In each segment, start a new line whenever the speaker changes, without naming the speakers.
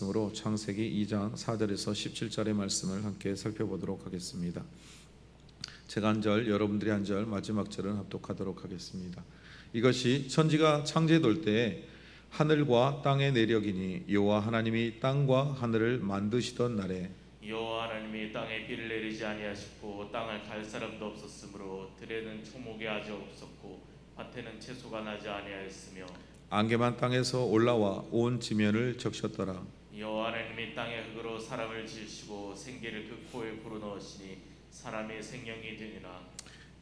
으로 창세기 2장 4절에서 17절의 말씀을 함께 살펴보도록 하겠습니다. 제가 한 절, 여러분들이 한 절, 마지막 절은 합독하도록 하겠습니다. 이것이 천지가 창조될 때에 하늘과 땅의 내력이니 여호와 하나님이 땅과 하늘을 만드시던 날에
여호와 하나님이 땅에 비를 내리지 아니하셨고 땅을 갈 사람도 없었으므로 들에는 초목이 아직 없었고 밭에는 채소가 나지 아니하였으며
안개만 땅에서 올라와 온 지면을 적셨더라.
여호와 하나님이 땅의 흙으로 사람을 지으시고 생기를 그 코에 불어넣으시니 사람이 생명이 되니라.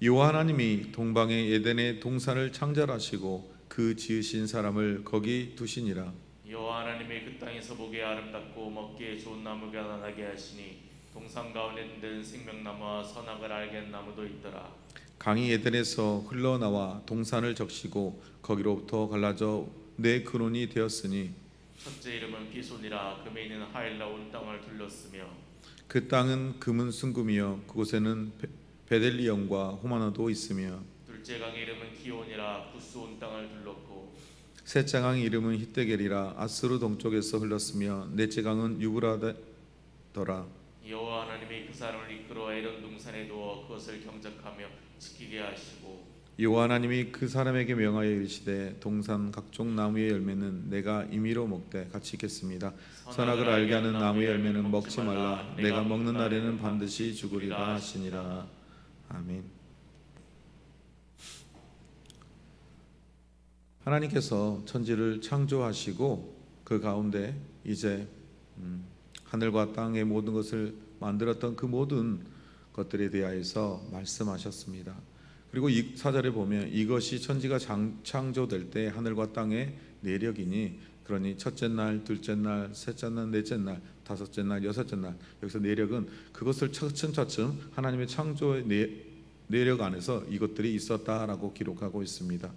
여호와 하나님이 동방의 에덴의 동산을 창설하시고 그 지으신 사람을 거기 두시니라.
여호와 하나님이 그 땅에서 보기에 아름답고 먹기에 좋은 나무가 나게 하시니 동산 가운데는 생명나무와 선악을 알게 하는 나무도 있더라.
강이 에덴에서 흘러나와 동산을 적시고 거기로부터 갈라져 네 근원이 되었으니
첫째 이름은 비손이라 금에 있는 하일라 온 땅을 둘렀으며
그 땅은 금은 순금이요 그곳에는 베델리엄과 호마노도 있으며
둘째 강의 이름은 기온이라 구스 온 땅을 둘렀고
셋째 강의 이름은 히데겔이라 아스루 동쪽에서 흘렀으며 넷째 강은 유브라더라.
여호와 하나님이 그 사람을 이끌어 에론 동산에 두어 그것을 경작하며 지키게 하시고
여호와 하나님이 그 사람에게 명하여 이르시되 동산 각종 나무의 열매는 내가 임의로 먹되 같이 있겠습니다. 선악을 알게 하는 나무의 열매는 먹지 말라. 내가 먹는 날에는 반드시 죽으리라 하시니라. 아멘. 하나님께서 천지를 창조하시고 그 가운데 이제 하늘과 땅의 모든 것을 만들었던 그 모든 것들에 대하여서 말씀하셨습니다. 그리고 이 사절에 보면 이것이 천지가 창조될 때 하늘과 땅의 내력이니 그러니 첫째 날, 둘째 날, 셋째 날, 넷째 날, 다섯째 날, 여섯째 날 여기서 내력은 그것을 차츰차츰 하나님의 창조의 내력 안에서 이것들이 있었다라고 기록하고 있습니다.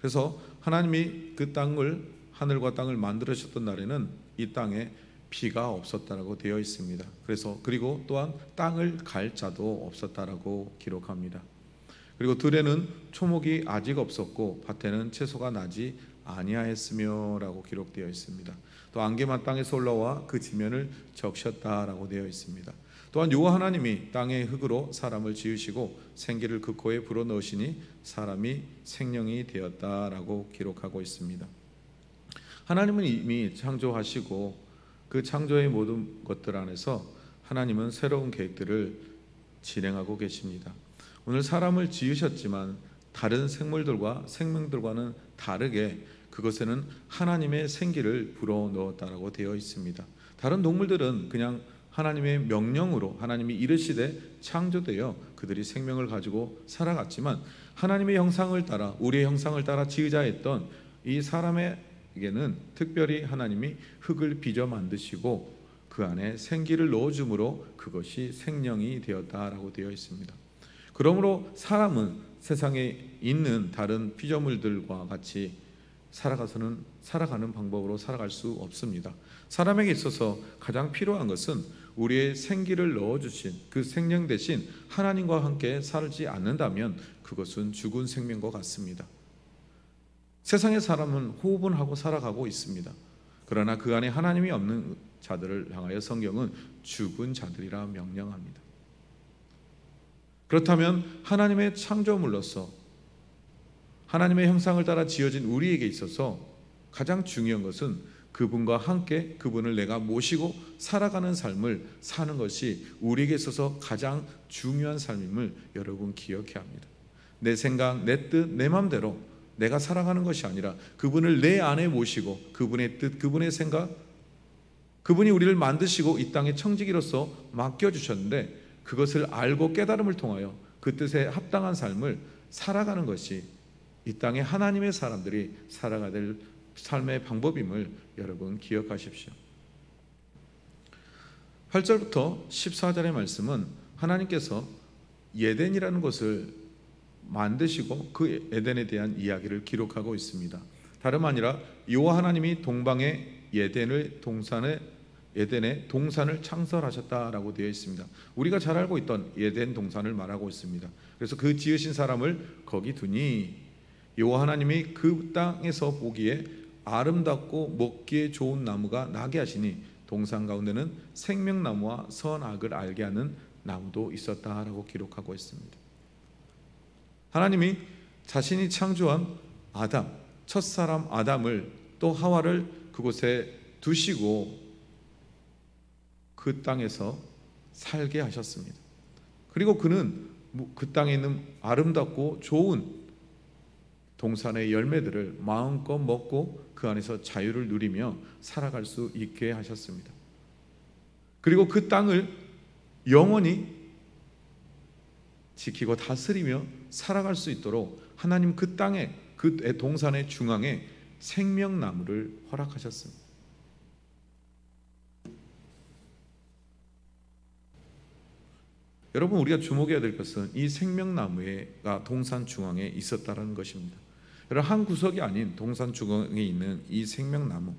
그래서 하나님이 그 땅을 하늘과 땅을 만들으셨던 날에는 이 땅에 비가 없었다라고 되어 있습니다. 그래서 그리고 또한 땅을 갈 자도 없었다라고 기록합니다. 그리고 들에는 초목이 아직 없었고 밭에는 채소가 나지 아니하였으며라고 기록되어 있습니다. 또 안개만 땅에서 올라와 그 지면을 적셨다라고 되어 있습니다. 또한 여호와 하나님이 땅의 흙으로 사람을 지으시고 생기를 그 코에 불어넣으시니 사람이 생명이 되었다라고 기록하고 있습니다. 하나님은 이미 창조하시고 그 창조의 모든 것들 안에서 하나님은 새로운 계획들을 진행하고 계십니다. 오늘 사람을 지으셨지만 다른 생물들과 생명들과는 다르게 그것에는 하나님의 생기를 불어넣었다라고 되어 있습니다. 다른 동물들은 그냥 하나님의 명령으로 하나님이 이르시되 창조되어 그들이 생명을 가지고 살아갔지만 하나님의 형상을 따라 우리의 형상을 따라 지으자 했던 이 사람에게는 특별히 하나님이 흙을 빚어 만드시고 그 안에 생기를 넣어줌으로 그것이 생명이 되었다라고 되어 있습니다. 그러므로 사람은 세상에 있는 다른 피조물들과 같이 살아가는 방법으로 살아갈 수 없습니다. 사람에게 있어서 가장 필요한 것은 우리의 생기를 넣어주신 그 생명 대신 하나님과 함께 살지 않는다면 그것은 죽은 생명과 같습니다. 세상의 사람은 호흡은 하고 살아가고 있습니다. 그러나 그 안에 하나님이 없는 자들을 향하여 성경은 죽은 자들이라 명령합니다. 그렇다면 하나님의 창조물로서 하나님의 형상을 따라 지어진 우리에게 있어서 가장 중요한 것은 그분과 함께 그분을 내가 모시고 살아가는 삶을 사는 것이 우리에게 있어서 가장 중요한 삶임을 여러분 기억해야 합니다. 내 생각, 내 뜻, 내 마음대로 내가 살아가는 것이 아니라 그분을 내 안에 모시고 그분의 뜻, 그분의 생각, 그분이 우리를 만드시고 이 땅의 청지기로서 맡겨주셨는데 그것을 알고 깨달음을 통하여 그 뜻에 합당한 삶을 살아가는 것이 이 땅에 하나님의 사람들이 살아가야 될 삶의 방법임을 여러분 기억하십시오. 8절부터 14절의 말씀은 하나님께서 에덴이라는 곳을 만드시고 그 에덴에 대한 이야기를 기록하고 있습니다. 다름 아니라 여호와 하나님이 동방의 에덴의 동산을 창설하셨다라고 되어 있습니다. 우리가 잘 알고 있던 에덴 동산을 말하고 있습니다. 그래서 그 지으신 사람을 거기 두니 여호와 하나님이 그 땅에서 보기에 아름답고 먹기에 좋은 나무가 나게 하시니 동산 가운데는 생명나무와 선악을 알게 하는 나무도 있었다라고 기록하고 있습니다. 하나님이 자신이 창조한 아담, 첫사람 아담을 또 하와를 그곳에 두시고 그 땅에서 살게 하셨습니다. 그리고 그는 그 땅에 있는 아름답고 좋은 동산의 열매들을 마음껏 먹고 그 안에서 자유를 누리며 살아갈 수 있게 하셨습니다. 그리고 그 땅을 영원히 지키고 다스리며 살아갈 수 있도록 하나님 그 땅에, 그 동산의 중앙에 생명나무를 허락하셨습니다. 여러분, 우리가 주목해야 될 것은 이 생명나무가 동산 중앙에 있었다는 것입니다. 여러분, 한 구석이 아닌 동산 중앙에 있는 이 생명나무,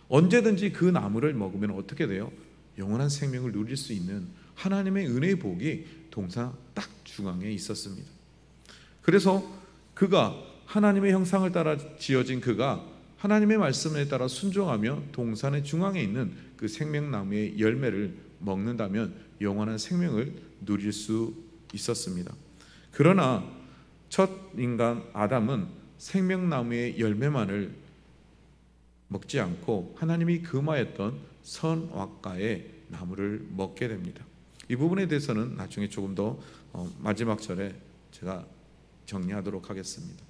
언제든지 그 나무를 먹으면 어떻게 돼요? 영원한 생명을 누릴 수 있는 하나님의 은혜의 복이 동산 딱 중앙에 있었습니다. 그래서 그가 하나님의 형상을 따라 지어진 그가 하나님의 말씀에 따라 순종하며 동산의 중앙에 있는 그 생명나무의 열매를 먹는다면 영원한 생명을 누릴 수 있었습니다. 그러나 첫 인간 아담은 생명나무의 열매만을 먹지 않고 하나님이 금하였던 선악과의 나무를 먹게 됩니다. 이 부분에 대해서는 나중에 조금 더 마지막 절에 제가 정리하도록 하겠습니다.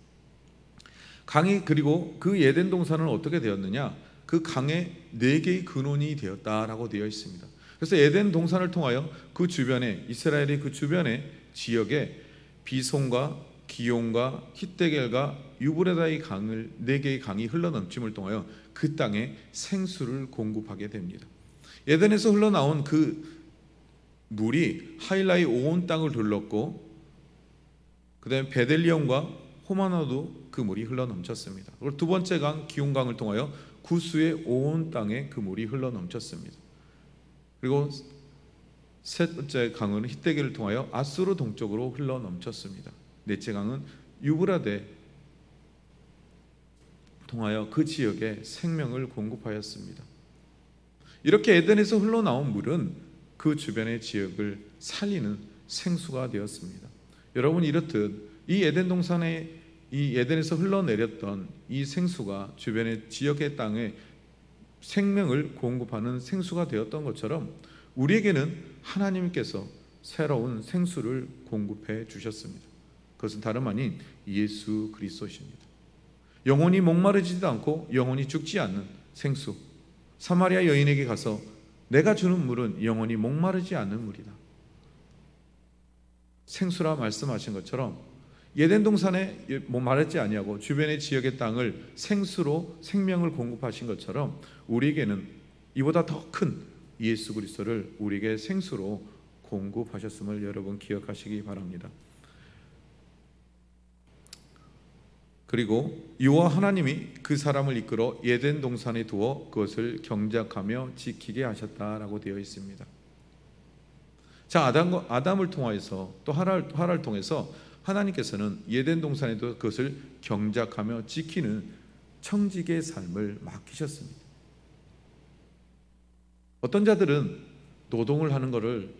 강이, 그리고 그 에덴 동산은 어떻게 되었느냐? 그 강에 4개의 근원이 되었다라고 되어 있습니다. 그래서 에덴 동산을 통하여 그 주변에, 이스라엘의 그 주변의 지역에 비손과 기온과 히데겔과 유브라다의 강을 4개의 강이 흘러넘침을 통하여 그 땅에 생수를 공급하게 됩니다. 에덴에서 흘러나온 그 물이 하일라의 온 땅을 둘렀고, 그 다음에 베델리엄과 호마노도 그 물이 흘러넘쳤습니다. 그리고 두 번째 강 기온강을 통하여 구스의 온 땅에 그 물이 흘러넘쳤습니다. 그리고 셋 번째 강은 히데겔을 통하여 아수르 동쪽으로 흘러넘쳤습니다. 넷째 강은 유브라데 통하여 그 지역에 생명을 공급하였습니다. 이렇게 에덴에서 흘러나온 물은 그 주변의 지역을 살리는 생수가 되었습니다. 여러분, 이렇듯 이 에덴 동산에, 이 에덴에서 흘러내렸던 이 생수가 주변의 지역의 땅에 생명을 공급하는 생수가 되었던 것처럼 우리에게는 하나님께서 새로운 생수를 공급해 주셨습니다. 그것은 다름 아닌 예수 그리스도십니다. 영원히 목마르지도 않고 영원히 죽지 않는 생수. 사마리아 여인에게 가서 내가 주는 물은 영원히 목마르지 않는 물이다, 생수라 말씀하신 것처럼 에덴 동산에 목마르지 아니하고 주변의 지역의 땅을 생수로 생명을 공급하신 것처럼 우리에게는 이보다 더 큰 예수 그리스도를 우리에게 생수로 공급하셨음을 여러분 기억하시기 바랍니다. 그리고 이와 하나님이 그 사람을 이끌어 에덴 동산에 두어 그것을 경작하며 지키게 하셨다라고 되어 있습니다. 자, 아담을 통하여서 또 하라를 통해서 하나님께서는 에덴 동산에도 그것을 경작하며 지키는 청지기의 삶을 맡기셨습니다. 어떤 자들은 노동을 하는 것을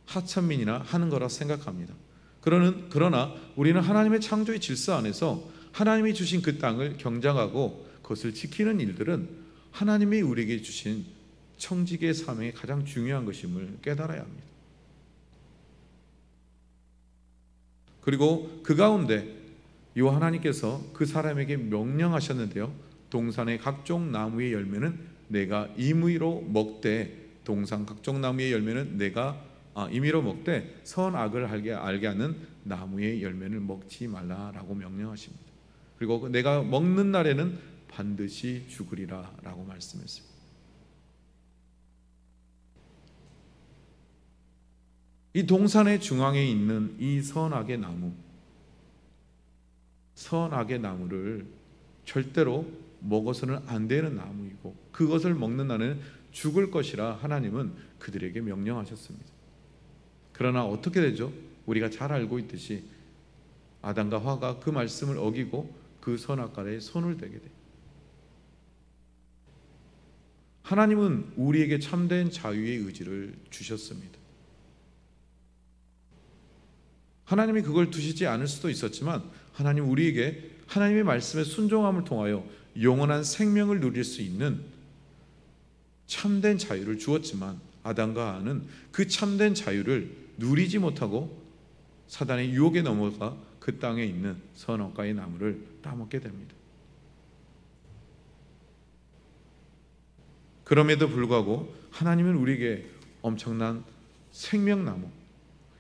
하천민이나 하는 거라 생각합니다. 그러나 우리는 하나님의 창조의 질서 안에서 하나님이 주신 그 땅을 경작하고 그것을 지키는 일들은 하나님이 우리에게 주신 청지기의 삶의 가장 중요한 것임을 깨달아야 합니다. 그리고 그 가운데 이 하나님께서 그 사람에게 명령하셨는데요, 동산의 각종 나무의 열매는 내가 임의로 먹되, 동산 각종 나무의 열매는 내가 임의로 먹되 선악을 알게 하는 나무의 열매를 먹지 말라라고 명령하십니다. 그리고 내가 먹는 날에는 반드시 죽으리라 라고 말씀했습니다. 이 동산의 중앙에 있는 이 선악의 나무, 선악의 나무를 절대로 먹어서는 안 되는 나무이고 그것을 먹는 날에는 죽을 것이라 하나님은 그들에게 명령하셨습니다. 그러나 어떻게 되죠? 우리가 잘 알고 있듯이 아담과 하와가 그 말씀을 어기고 그 선악과에 손을 대게 돼요. 하나님은 우리에게 참된 자유의 의지를 주셨습니다. 하나님이 그걸 두시지 않을 수도 있었지만 하나님 우리에게 하나님의 말씀에 순종함을 통하여 영원한 생명을 누릴 수 있는 참된 자유를 주었지만 아담과 하와는 그 참된 자유를 누리지 못하고 사단의 유혹에 넘어가 그 땅에 있는 선악과의 나무를 따먹게 됩니다. 그럼에도 불구하고 하나님은 우리에게 엄청난 생명나무,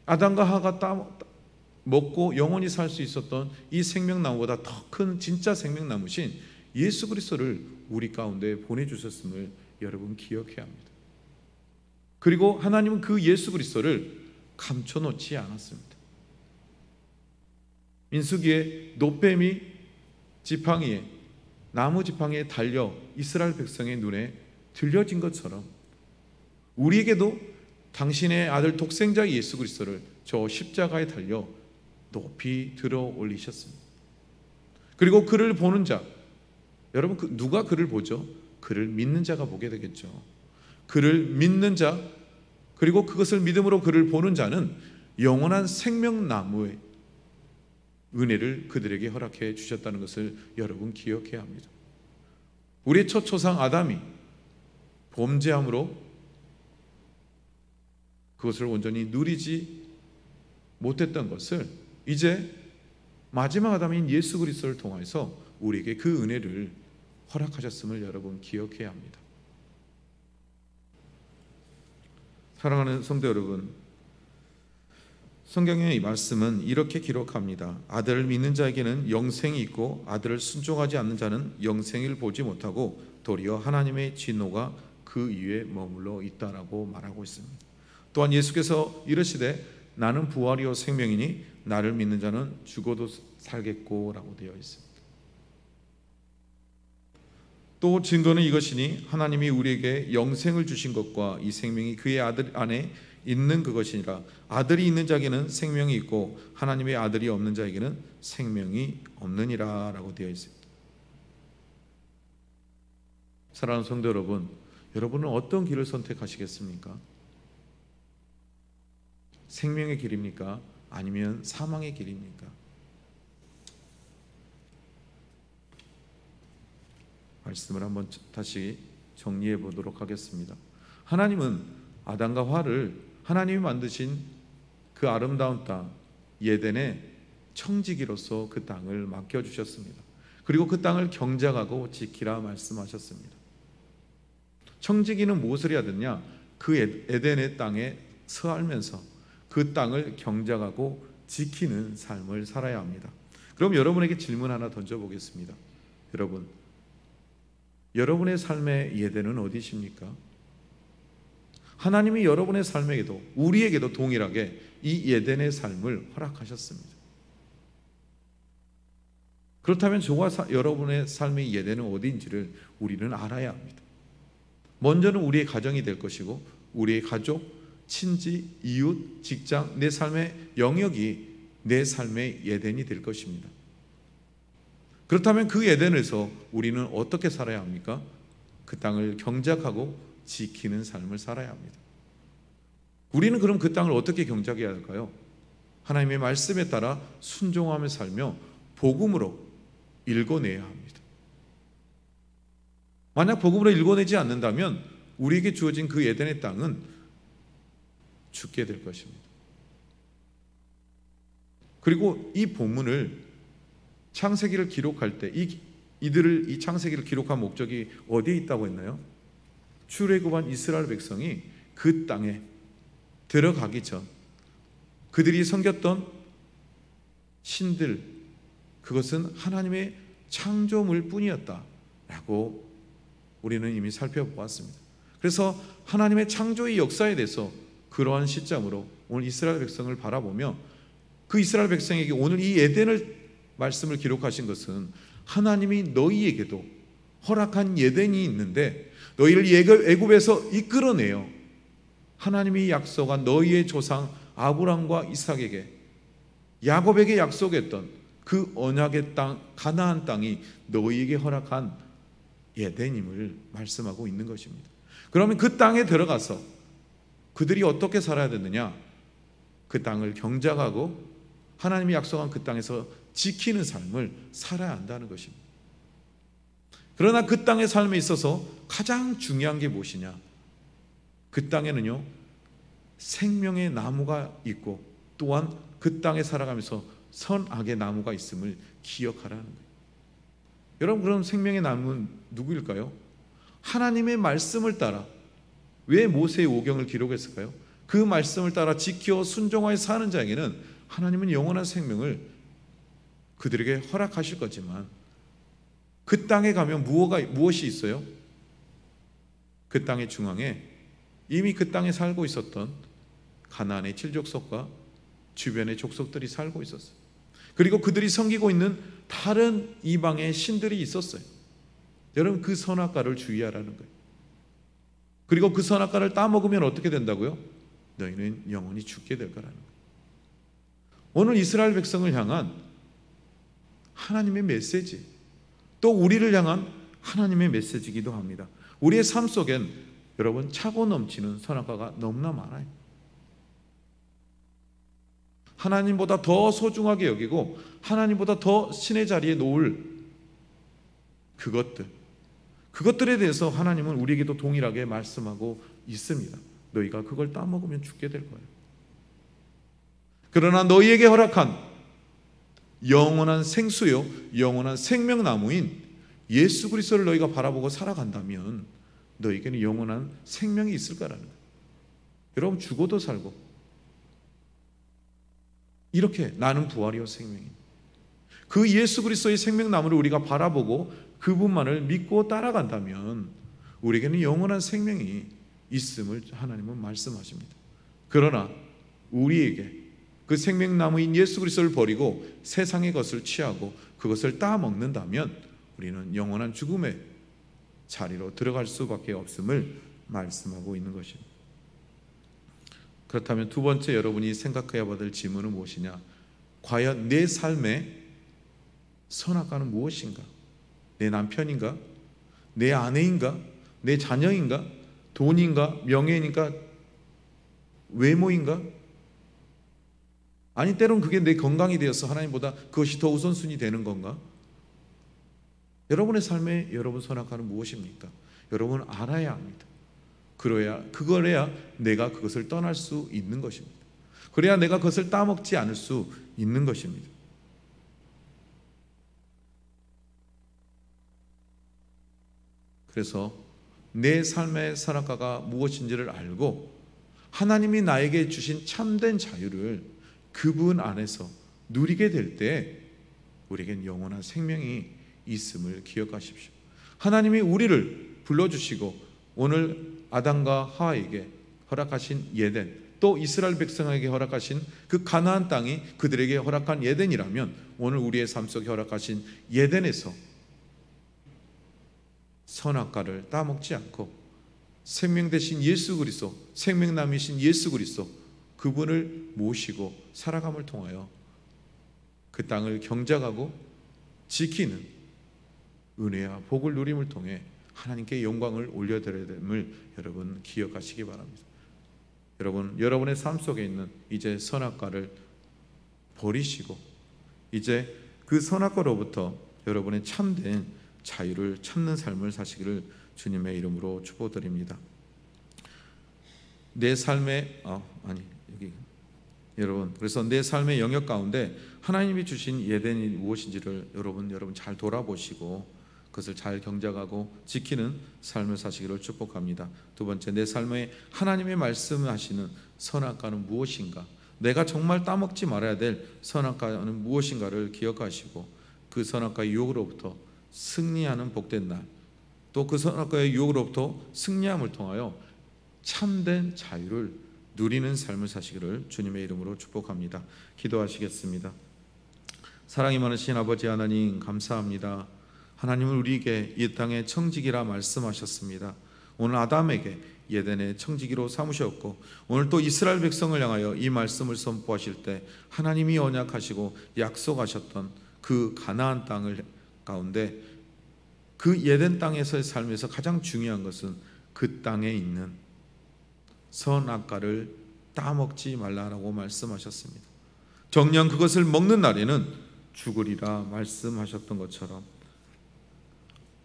아담과 하와가 먹고 영원히 살 수 있었던 이 생명나무보다 더 큰 진짜 생명나무신 예수 그리스도를 우리 가운데 보내주셨음을 여러분 기억해야 합니다. 그리고 하나님은 그 예수 그리스도를 감춰놓지 않았습니다. 민수기에 노뱀이 지팡이에, 나무 지팡이에 달려 이스라엘 백성의 눈에 들려진 것처럼 우리에게도 당신의 아들 독생자 예수 그리스도를 저 십자가에 달려 높이 들어 올리셨습니다. 그리고 그를 보는 자, 여러분 누가 그를 보죠? 그를 믿는 자가 보게 되겠죠. 그를 믿는 자, 그리고 그것을 믿음으로 그를 보는 자는 영원한 생명나무의 은혜를 그들에게 허락해 주셨다는 것을 여러분 기억해야 합니다. 우리의 첫 조상 아담이 범죄함으로 그것을 온전히 누리지 못했던 것을 이제 마지막 아담인 예수 그리스도를 통해서 우리에게 그 은혜를 허락하셨음을 여러분 기억해야 합니다. 사랑하는 성도 여러분, 성경의 이 말씀은 이렇게 기록합니다. 아들을 믿는 자에게는 영생이 있고 아들을 순종하지 않는 자는 영생을 보지 못하고 도리어 하나님의 진노가 그 위에 머물러 있다라고 말하고 있습니다. 또한 예수께서 이르시되 나는 부활이요 생명이니 나를 믿는 자는 죽어도 살겠고 라고 되어 있습니다. 또 증거는 이것이니 하나님이 우리에게 영생을 주신 것과 이 생명이 그의 아들 안에 있는 그것이니라. 아들이 있는 자에게는 생명이 있고 하나님의 아들이 없는 자에게는 생명이 없느니라 라고 되어 있습니다. 사랑하는 성도 여러분, 여러분은 어떤 길을 선택하시겠습니까? 생명의 길입니까? 아니면 사망의 길입니까? 말씀을 한번 다시 정리해 보도록 하겠습니다. 하나님은 아담과 하와를 하나님이 만드신 그 아름다운 땅 예덴의 청지기로서 그 땅을 맡겨주셨습니다. 그리고 그 땅을 경작하고 지키라 말씀하셨습니다. 청지기는 무엇을 해야 되냐? 그 에덴의 땅에 서알면서 그 땅을 경작하고 지키는 삶을 살아야 합니다. 그럼 여러분에게 질문 하나 던져보겠습니다. 여러분의 삶의 예대는 어디십니까? 하나님이 여러분의 삶에게도 우리에게도 동일하게 이 예덴의 삶을 허락하셨습니다. 그렇다면 저와 여러분의 삶의 예대는 어디인지를 우리는 알아야 합니다. 먼저는 우리의 가정이 될 것이고 우리의 가족, 친지, 이웃, 직장, 내 삶의 영역이 내 삶의 예덴이 될 것입니다. 그렇다면 그 예덴에서 우리는 어떻게 살아야 합니까? 그 땅을 경작하고 지키는 삶을 살아야 합니다. 우리는 그럼 그 땅을 어떻게 경작해야 할까요? 하나님의 말씀에 따라 순종하며 살며 복음으로 읽어내야 합니다. 만약 복음으로 읽어내지 않는다면 우리에게 주어진 그 예덴의 땅은 죽게 될 것입니다. 그리고 이 본문을 창세기를 기록할 때 이 창세기를 기록한 목적이 어디에 있다고 했나요? 출애굽한 이스라엘 백성이 그 땅에 들어가기 전 그들이 섬겼던 신들, 그것은 하나님의 창조물 뿐이었다라고 우리는 이미 살펴보았습니다. 그래서 하나님의 창조의 역사에 대해서 그러한 시점으로 오늘 이스라엘 백성을 바라보며 그 이스라엘 백성에게 오늘 이 에덴을 말씀을 기록하신 것은 하나님이 너희에게도 허락한 예덴이 있는데 너희를 애굽에서 이끌어내어 하나님이 약속한 너희의 조상 아브람과 이삭에게 야곱에게 약속했던 그 언약의 땅 가나안 땅이 너희에게 허락한 예덴임을 말씀하고 있는 것입니다. 그러면 그 땅에 들어가서 그들이 어떻게 살아야 되느냐? 그 땅을 경작하고 하나님이 약속한 그 땅에서 지키는 삶을 살아야 한다는 것입니다. 그러나 그 땅의 삶에 있어서 가장 중요한 게 무엇이냐? 그 땅에는요, 생명의 나무가 있고 또한 그 땅에 살아가면서 선악의 나무가 있음을 기억하라는 거예요. 여러분, 그럼 생명의 나무는 누구일까요? 하나님의 말씀을 따라, 왜 모세의 오경을 기록했을까요? 그 말씀을 따라 지켜 순종하여 사는 자에게는 하나님은 영원한 생명을 그들에게 허락하실 거지만 그 땅에 가면 무엇이 있어요? 그 땅의 중앙에 이미 그 땅에 살고 있었던 가나안의 7족속과 주변의 족속들이 살고 있었어요. 그리고 그들이 섬기고 있는 다른 이방의 신들이 있었어요. 여러분, 그 선악과를 주의하라는 거예요. 그리고 그 선악과를 따먹으면 어떻게 된다고요? 너희는 영원히 죽게 될 거라는 거예요. 오늘 이스라엘 백성을 향한 하나님의 메시지, 또 우리를 향한 하나님의 메시지이기도 합니다. 우리의 삶 속엔 여러분, 차고 넘치는 선악과가 너무나 많아요. 하나님보다 더 소중하게 여기고 하나님보다 더 신의 자리에 놓을 그것들에 대해서 하나님은 우리에게도 동일하게 말씀하고 있습니다. 너희가 그걸 따먹으면 죽게 될 거예요. 그러나 너희에게 허락한 영원한 생수요, 영원한 생명나무인 예수 그리스도를 너희가 바라보고 살아간다면 너희에게는 영원한 생명이 있을 거라는 거예요. 여러분, 죽어도 살고 이렇게 나는 부활이요 생명입니다. 그 예수 그리스도의 생명나무를 우리가 바라보고 그분만을 믿고 따라간다면 우리에게는 영원한 생명이 있음을 하나님은 말씀하십니다. 그러나 우리에게 그 생명나무인 예수 그리스도를 버리고 세상의 것을 취하고 그것을 따먹는다면 우리는 영원한 죽음의 자리로 들어갈 수밖에 없음을 말씀하고 있는 것입니다. 그렇다면 두 번째 여러분이 생각해야 받을 질문은 무엇이냐? 과연 내 삶의 선악과는 무엇인가? 내 남편인가? 내 아내인가? 내 자녀인가? 돈인가? 명예인가? 외모인가? 아니, 때론 그게 내 건강이 되어서 하나님보다 그것이 더 우선순위 되는 건가? 여러분의 삶에 여러분 선악과는 무엇입니까? 여러분은 알아야 합니다. 그래야 내가 그것을 떠날 수 있는 것입니다. 그래야 내가 그것을 따먹지 않을 수 있는 것입니다. 그래서 내 삶의 선악과가 무엇인지를 알고 하나님이 나에게 주신 참된 자유를 그분 안에서 누리게 될 때 우리에겐 영원한 생명이 있음을 기억하십시오. 하나님이 우리를 불러주시고 오늘 아담과 하와에게 허락하신 예덴, 또 이스라엘 백성에게 허락하신 그 가나안 땅이 그들에게 허락한 예덴이라면 오늘 우리의 삶 속에 허락하신 예덴에서 선악과를 따먹지 않고 생명 되신 예수 그리스도, 생명남이신 예수 그리스도, 그분을 모시고 살아감을 통하여 그 땅을 경작하고 지키는 은혜와 복을 누림을 통해 하나님께 영광을 올려드려야 됨을 여러분 기억하시기 바랍니다. 여러분의 삶 속에 있는 이제 선악과를 버리시고 이제 그 선악과로부터 여러분의 참된 자유를 찾는 삶을 사시기를 주님의 이름으로 축복드립니다. 내 삶의 여러분, 그래서 내 삶의 영역 가운데 하나님이 주신 예덴이 무엇인지를 여러분 잘 돌아보시고 그것을 잘 경작하고 지키는 삶을 사시기를 축복합니다. 두 번째, 내 삶에 하나님의 말씀하시는 선악과는 무엇인가? 내가 정말 따먹지 말아야 될 선악과는 무엇인가를 기억하시고 그 선악과의 유혹으로부터 승리하는 복된 날, 또 그 선악과의 유혹으로부터 승리함을 통하여 참된 자유를 누리는 삶을 사시기를 주님의 이름으로 축복합니다. 기도하시겠습니다. 사랑이 많으신 아버지 하나님, 감사합니다. 하나님은 우리에게 이 땅의 청지기라 말씀하셨습니다. 오늘 아담에게 예덴의 청지기로 삼으셨고 오늘 또 이스라엘 백성을 향하여 이 말씀을 선포하실 때 하나님이 언약하시고 약속하셨던 그 가나안 땅을 가운데 그 예덴 땅에서의 삶에서 가장 중요한 것은 그 땅에 있는 선악과를 따먹지 말라라고 말씀하셨습니다. 정녕 그것을 먹는 날에는 죽으리라 말씀하셨던 것처럼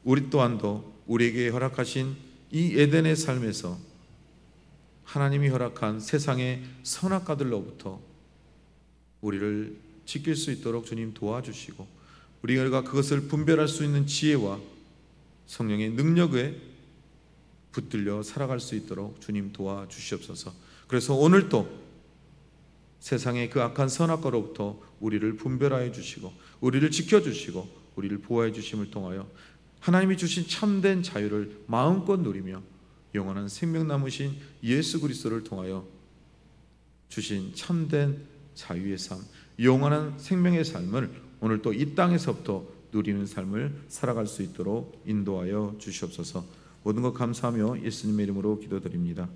우리 또한도 우리에게 허락하신 이 에덴의 삶에서 하나님이 허락한 세상의 선악과들로부터 우리를 지킬 수 있도록 주님 도와주시고 우리가 그것을 분별할 수 있는 지혜와 성령의 능력에 붙들려 살아갈 수 있도록 주님 도와주시옵소서. 그래서 오늘도 세상의 그 악한 선악과로부터 우리를 분별하여 주시고 우리를 지켜주시고 우리를 보호해 주심을 통하여 하나님이 주신 참된 자유를 마음껏 누리며 영원한 생명 남으신 예수 그리스도를 통하여 주신 참된 자유의 삶, 영원한 생명의 삶을 오늘 또 이 땅에서부터 누리는 삶을 살아갈 수 있도록 인도하여 주시옵소서. 모든 것 감사하며 예수님의 이름으로 기도드립니다.